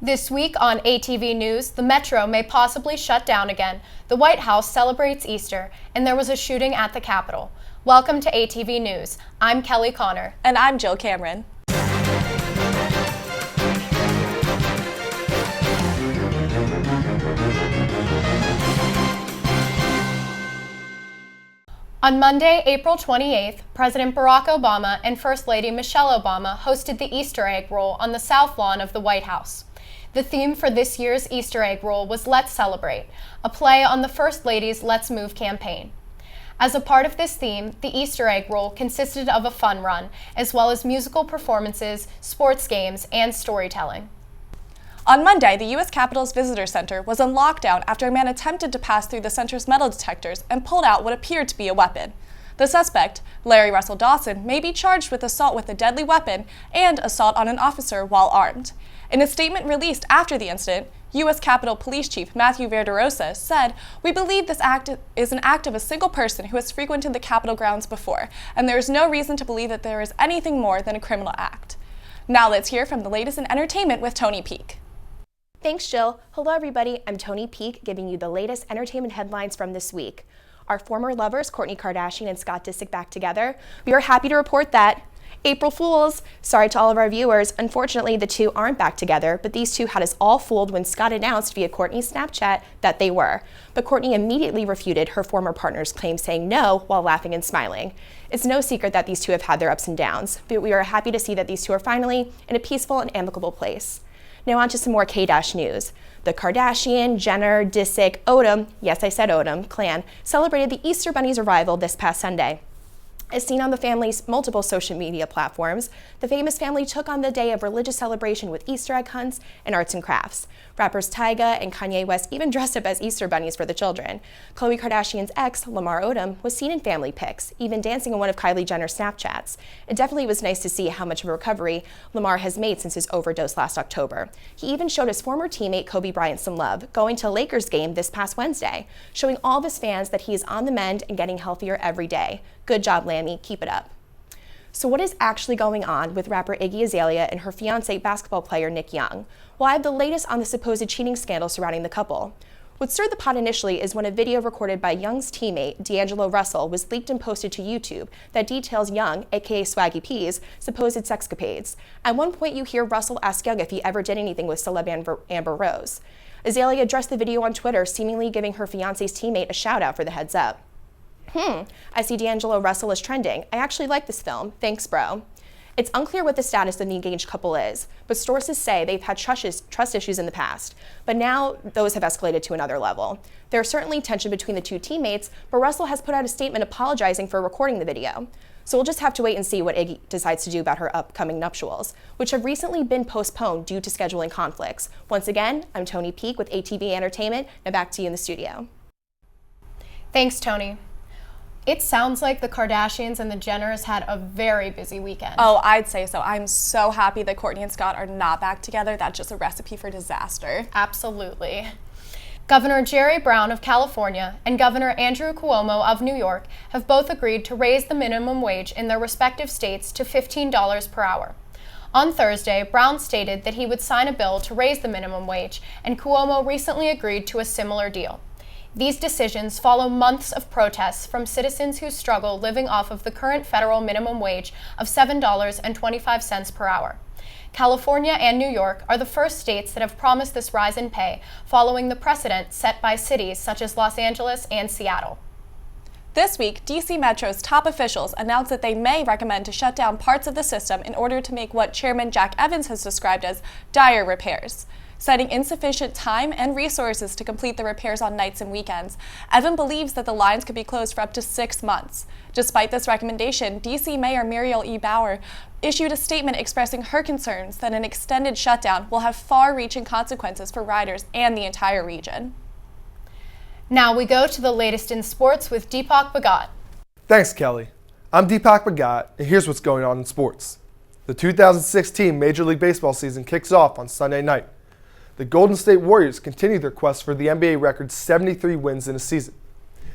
This week on ATV News, the Metro may possibly shut down again. The White House celebrates Easter, and there was a shooting at the Capitol. Welcome to ATV News. I'm Kelly Connor. And I'm Jill Cameron. On Monday, April 28th, President Barack Obama and First Lady Michelle Obama hosted the Easter egg roll on the South Lawn of the White House. The theme for this year's Easter egg roll was Let's Celebrate, a play on the First Lady's Let's Move campaign. As a part of this theme, the Easter egg roll consisted of a fun run, as well as musical performances, sports games, and storytelling. On Monday, the U.S. Capitol's Visitor Center was on lockdown after a man attempted to pass through the center's metal detectors and pulled out what appeared to be a weapon. The suspect, Larry Russell Dawson, may be charged with assault with a deadly weapon and assault on an officer while armed. In a statement released after the incident, U.S. Capitol Police Chief Matthew Verderosa said, "We believe this act is an act of a single person who has frequented the Capitol grounds before, and there is no reason to believe that there is anything more than a criminal act." Now let's hear from the latest in entertainment with Tony Peak. Thanks, Jill. Hello, everybody. I'm Tony Peak, giving you the latest entertainment headlines from this week. Our former lovers, Kourtney Kardashian and Scott Disick, back together. We are happy to report that April Fools! Sorry to all of our viewers. Unfortunately, the two aren't back together, but these two had us all fooled when Scott announced via Kourtney's Snapchat that they were. But Kourtney immediately refuted her former partner's claim, saying no while laughing and smiling. It's no secret that these two have had their ups and downs, but we are happy to see that these two are finally in a peaceful and amicable place. Now on to some more K-Dash news. The Kardashian, Jenner, Disick, Odom, yes I said Odom, clan celebrated the Easter Bunny's arrival this past Sunday. As seen on the family's multiple social media platforms, the famous family took on the day of religious celebration with Easter egg hunts and arts and crafts. Rappers Tyga and Kanye West even dressed up as Easter bunnies for the children. Khloe Kardashian's ex, Lamar Odom, was seen in family pics, even dancing on one of Kylie Jenner's Snapchats. It definitely was nice to see how much of a recovery Lamar has made since his overdose last October. He even showed his former teammate Kobe Bryant some love, going to a Lakers game this past Wednesday, showing all of his fans that he is on the mend and getting healthier every day. Good job, Lammy. Keep it up. So what is actually going on with rapper Iggy Azalea and her fiancé basketball player Nick Young? Well, I have the latest on the supposed cheating scandal surrounding the couple. What stirred the pot initially is when a video recorded by Young's teammate, D'Angelo Russell, was leaked and posted to YouTube that details Young, aka Swaggy P's, supposed sexcapades. At one point, you hear Russell ask Young if he ever did anything with celeb Amber Rose. Azalea addressed the video on Twitter, seemingly giving her fiancé's teammate a shout-out for the heads up. I see D'Angelo Russell is trending. I actually like this film. Thanks, bro. It's unclear what the status of the engaged couple is, but sources say they've had trust issues in the past, but now those have escalated to another level. There's certainly tension between the two teammates, but Russell has put out a statement apologizing for recording the video. So we'll just have to wait and see what Iggy decides to do about her upcoming nuptials, which have recently been postponed due to scheduling conflicts. Once again, I'm Tony Peak with ATV Entertainment. Now back to you in the studio. Thanks, Tony. It sounds like the Kardashians and the Jenners had a very busy weekend. Oh, I'd say so. I'm so happy that Kourtney and Scott are not back together. That's just a recipe for disaster. Absolutely. Governor Jerry Brown of California and Governor Andrew Cuomo of New York have both agreed to raise the minimum wage in their respective states to $15 per hour. On Thursday, Brown stated that he would sign a bill to raise the minimum wage, and Cuomo recently agreed to a similar deal. These decisions follow months of protests from citizens who struggle living off of the current federal minimum wage of $7.25 per hour. California and New York are the first states that have promised this rise in pay, following the precedent set by cities such as Los Angeles and Seattle. This week, D.C. Metro's top officials announced that they may recommend to shut down parts of the system in order to make what Chairman Jack Evans has described as dire repairs. Citing insufficient time and resources to complete the repairs on nights and weekends, Evan believes that the lines could be closed for up to 6 months. Despite this recommendation, D.C. Mayor Muriel E. Bauer issued a statement expressing her concerns that an extended shutdown will have far-reaching consequences for riders and the entire region. Now we go to the latest in sports with Deepak Bhagat. Thanks, Kelly. I'm Deepak Bhagat, and here's what's going on in sports. The 2016 Major League Baseball season kicks off on Sunday night. The Golden State Warriors continue their quest for the NBA record 73 wins in a season.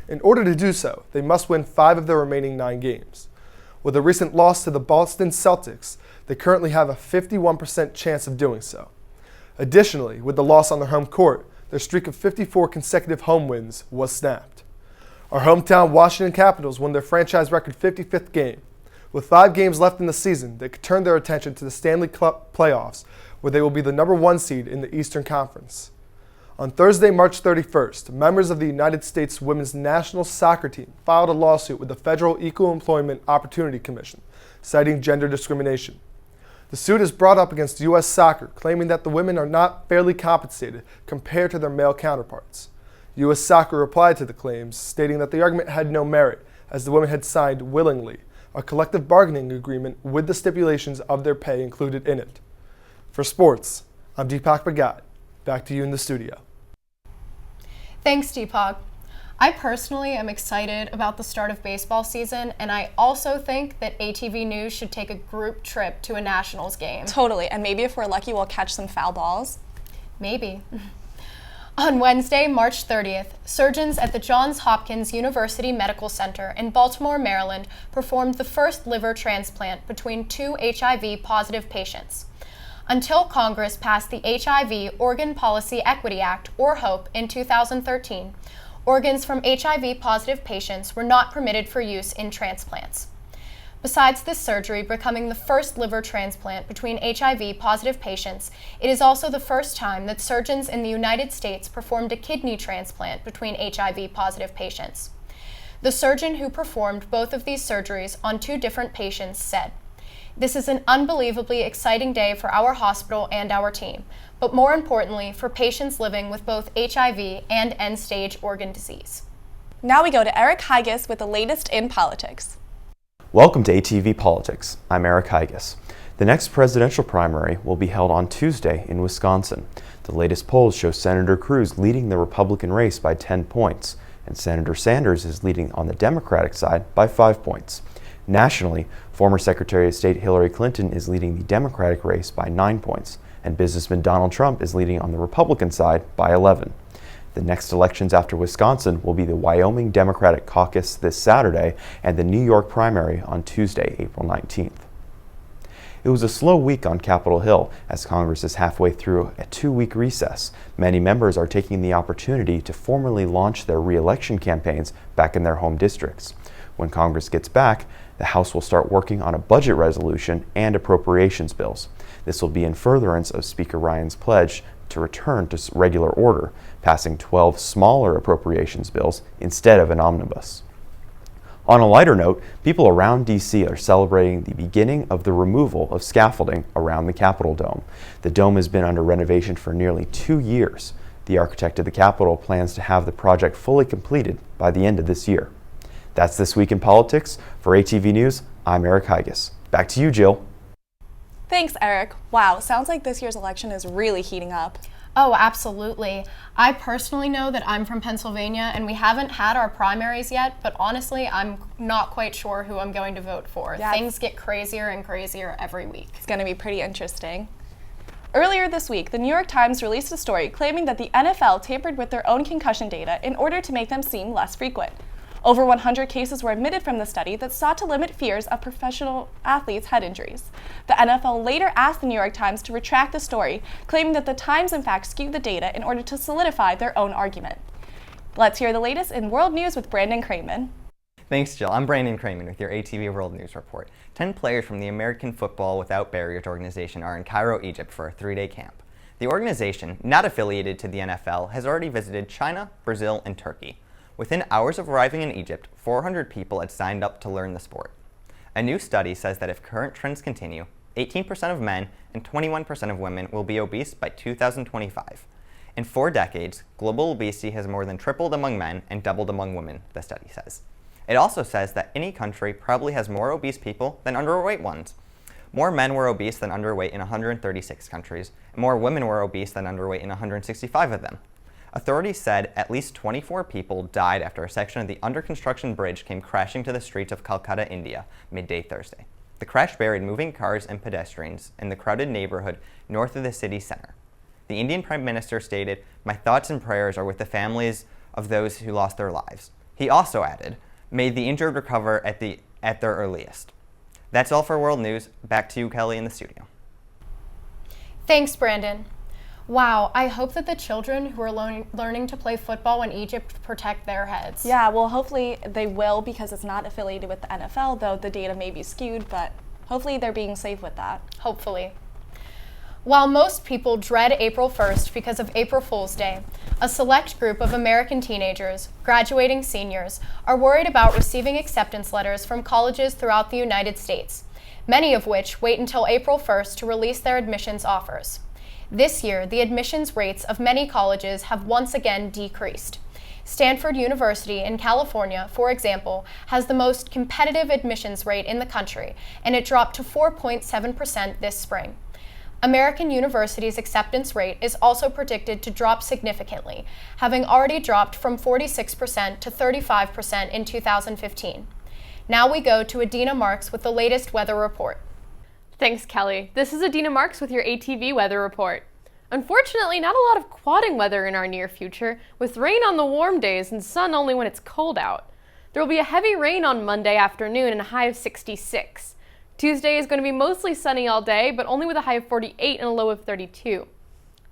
In order to do so, they must win 5 of their remaining 9 games. With a recent loss to the Boston Celtics, they currently have a 51% chance of doing so. Additionally, with the loss on their home court, their streak of 54 consecutive home wins was snapped. Our hometown Washington Capitals won their franchise record 55th game. With 5 games left in the season, they could turn their attention to the Stanley Cup playoffs, where they will be the #1 seed in the Eastern Conference. On Thursday, March 31st, members of the United States Women's National Soccer Team filed a lawsuit with the Federal Equal Employment Opportunity Commission, citing gender discrimination. The suit is brought up against U.S. Soccer, claiming that the women are not fairly compensated compared to their male counterparts. U.S. Soccer replied to the claims, stating that the argument had no merit, as the women had signed willingly a collective bargaining agreement with the stipulations of their pay included in it. For sports, I'm Deepak Bhagat. Back to you in the studio. Thanks, Deepak. I personally am excited about the start of baseball season, and I also think that ATV News should take a group trip to a Nationals game. Totally, and maybe if we're lucky, we'll catch some foul balls. Maybe. On Wednesday, March 30th, surgeons at the Johns Hopkins University Medical Center in Baltimore, Maryland, performed the first liver transplant between 2 HIV-positive patients. Until Congress passed the HIV Organ Policy Equity Act, or HOPE, in 2013, organs from HIV-positive patients were not permitted for use in transplants. Besides this surgery becoming the first liver transplant between HIV-positive patients, it is also the first time that surgeons in the United States performed a kidney transplant between HIV-positive patients. The surgeon who performed both of these surgeries on 2 different patients said, "This is an unbelievably exciting day for our hospital and our team, but more importantly for patients living with both HIV and end-stage organ disease." Now we go to Eric Hygas with the latest in politics. Welcome to ATV Politics. I'm Eric Hygas. The next presidential primary will be held on Tuesday in Wisconsin. The latest polls show Senator Cruz leading the Republican race by 10 points, and Senator Sanders is leading on the Democratic side by 5 points. Nationally, former Secretary of State Hillary Clinton is leading the Democratic race by 9 points, and businessman Donald Trump is leading on the Republican side by 11. The next elections after Wisconsin will be the Wyoming Democratic Caucus this Saturday and the New York primary on Tuesday, April 19th. It was a slow week on Capitol Hill as Congress is halfway through a 2-week recess. Many members are taking the opportunity to formally launch their re-election campaigns back in their home districts. When Congress gets back, the House will start working on a budget resolution and appropriations bills. This will be in furtherance of Speaker Ryan's pledge to return to regular order, passing 12 smaller appropriations bills instead of an omnibus. On a lighter note, people around D.C. are celebrating the beginning of the removal of scaffolding around the Capitol dome. The dome has been under renovation for nearly 2 years. The architect of the Capitol plans to have the project fully completed by the end of this year. That's This Week in Politics. For ATV News, I'm Eric Hygas. Back to you, Jill. Thanks, Eric. Wow, sounds like this year's election is really heating up. Oh, absolutely. I personally know that I'm from Pennsylvania and we haven't had our primaries yet, but honestly, I'm not quite sure who I'm going to vote for. Yeah. Things get crazier and crazier every week. It's going to be pretty interesting. Earlier this week, the New York Times released a story claiming that the NFL tampered with their own concussion data in order to make them seem less frequent. Over 100 cases were admitted from the study that sought to limit fears of professional athletes' head injuries. The NFL later asked the New York Times to retract the story, claiming that the Times in fact skewed the data in order to solidify their own argument. Let's hear the latest in world news with Brandon Crayman. Thanks, Jill. I'm Brandon Crayman with your ATV World News Report. 10 players from the American Football Without Barriers organization are in Cairo, Egypt for a 3-day camp. The organization, not affiliated to the NFL, has already visited China, Brazil, and Turkey. Within hours of arriving in Egypt, 400 people had signed up to learn the sport. A new study says that if current trends continue, 18% of men and 21% of women will be obese by 2025. In 4 decades, global obesity has more than tripled among men and doubled among women, the study says. It also says that any country probably has more obese people than underweight ones. More men were obese than underweight in 136 countries, and more women were obese than underweight in 165 of them. Authorities said at least 24 people died after a section of the under-construction bridge came crashing to the streets of Calcutta, India, midday Thursday. The crash buried moving cars and pedestrians in the crowded neighborhood north of the city center. The Indian Prime Minister stated, "My thoughts and prayers are with the families of those who lost their lives." He also added, "May the injured recover at their earliest." That's all for World News. Back to you, Kelly, in the studio. Thanks, Brandon. Wow, I hope that the children who are learning to play football in Egypt protect their heads. Yeah, well, hopefully they will because it's not affiliated with the NFL, though the data may be skewed, but hopefully they're being safe with that. Hopefully. While most people dread April 1st because of April Fool's Day, a select group of American teenagers, graduating seniors, are worried about receiving acceptance letters from colleges throughout the United States, many of which wait until April 1st to release their admissions offers. This year, the admissions rates of many colleges have once again decreased. Stanford University in California, for example, has the most competitive admissions rate in the country, and it dropped to 4.7% this spring. American University's acceptance rate is also predicted to drop significantly, having already dropped from 46% to 35% in 2015. Now we go to Adina Marks with the latest weather report. Thanks, Kelly. This is Adina Marks with your ATV weather report. Unfortunately, not a lot of quadding weather in our near future, with rain on the warm days and sun only when it's cold out. There will be a heavy rain on Monday afternoon and a high of 66. Tuesday is going to be mostly sunny all day, but only with a high of 48 and a low of 32.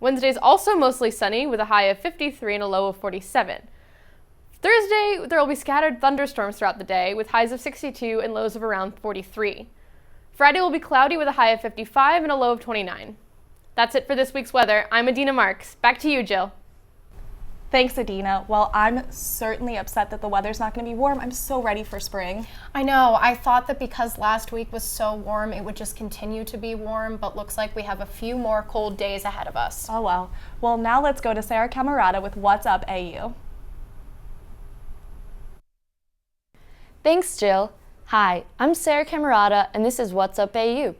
Wednesday is also mostly sunny with a high of 53 and a low of 47. Thursday, there will be scattered thunderstorms throughout the day with highs of 62 and lows of around 43. Friday will be cloudy with a high of 55 and a low of 29. That's it for this week's weather. I'm Adina Marks. Back to you, Jill. Thanks, Adina. Well, I'm certainly upset that the weather's not going to be warm. I'm so ready for spring. I know, I thought that because last week was so warm, it would just continue to be warm, but looks like we have a few more cold days ahead of us. Oh well. Well, now let's go to Sarah Camerata with What's Up AU. Thanks, Jill. Hi, I'm Sarah Camerata, and this is What's Up AU.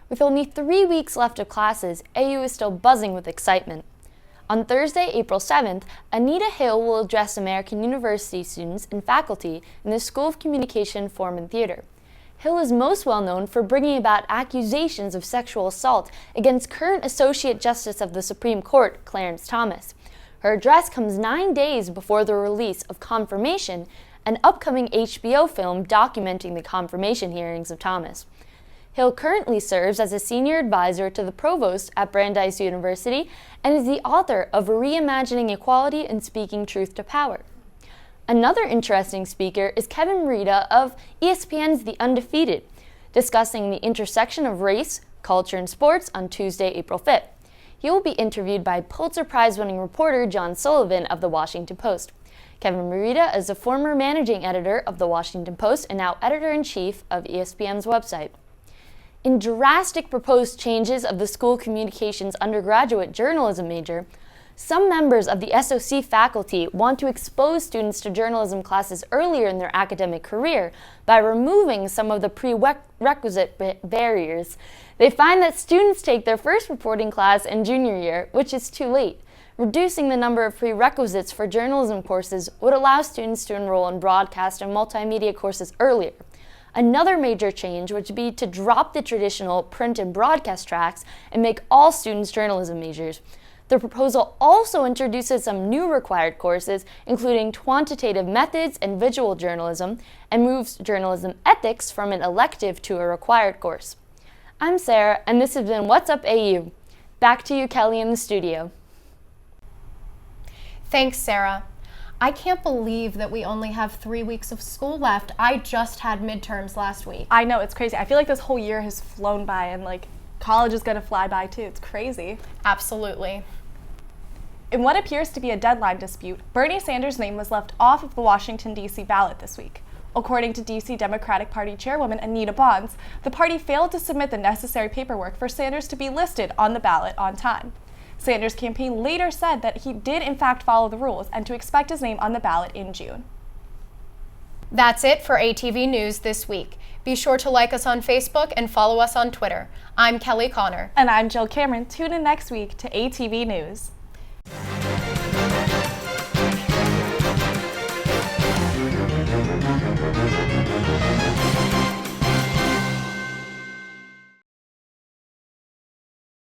With only 3 weeks left of classes, AU is still buzzing with excitement. On Thursday, April 7th, Anita Hill will address American University students and faculty in the School of Communication, Form and Theater. Hill is most well known for bringing about accusations of sexual assault against current Associate Justice of the Supreme Court, Clarence Thomas. Her address comes 9 days before the release of Confirmation, an upcoming HBO film documenting the confirmation hearings of Thomas. Hill currently serves as a senior advisor to the provost at Brandeis University and is the author of Reimagining Equality and Speaking Truth to Power. Another interesting speaker is Kevin Merida of ESPN's The Undefeated, discussing the intersection of race, culture, and sports on Tuesday, April 5th. He will be interviewed by Pulitzer Prize-winning reporter John Sullivan of The Washington Post. Kevin Merida is a former managing editor of The Washington Post and now editor-in-chief of ESPN's website. In drastic proposed changes of the school communications undergraduate journalism major, some members of the SOC faculty want to expose students to journalism classes earlier in their academic career by removing some of the prerequisite barriers. They find that students take their first reporting class in junior year, which is too late. Reducing the number of prerequisites for journalism courses would allow students to enroll in broadcast and multimedia courses earlier. Another major change would be to drop the traditional print and broadcast tracks and make all students journalism majors. The proposal also introduces some new required courses, including quantitative methods and visual journalism, and moves journalism ethics from an elective to a required course. I'm Sarah, and this has been What's Up AU. Back to you, Kelly, in the studio. Thanks, Sarah. I can't believe that we only have 3 weeks of school left. I just had midterms last week. I know, it's crazy. I feel like this whole year has flown by and college is gonna fly by too. It's crazy. Absolutely. In what appears to be a deadline dispute, Bernie Sanders' name was left off of the Washington, D.C. ballot this week. According to D.C. Democratic Party Chairwoman Anita Bonds, the party failed to submit the necessary paperwork for Sanders to be listed on the ballot on time. Sanders' campaign later said that he did in fact follow the rules and to expect his name on the ballot in June. That's it for ATV News this week. Be sure to like us on Facebook and follow us on Twitter. I'm Kelly Connor. And I'm Jill Cameron. Tune in next week to ATV News.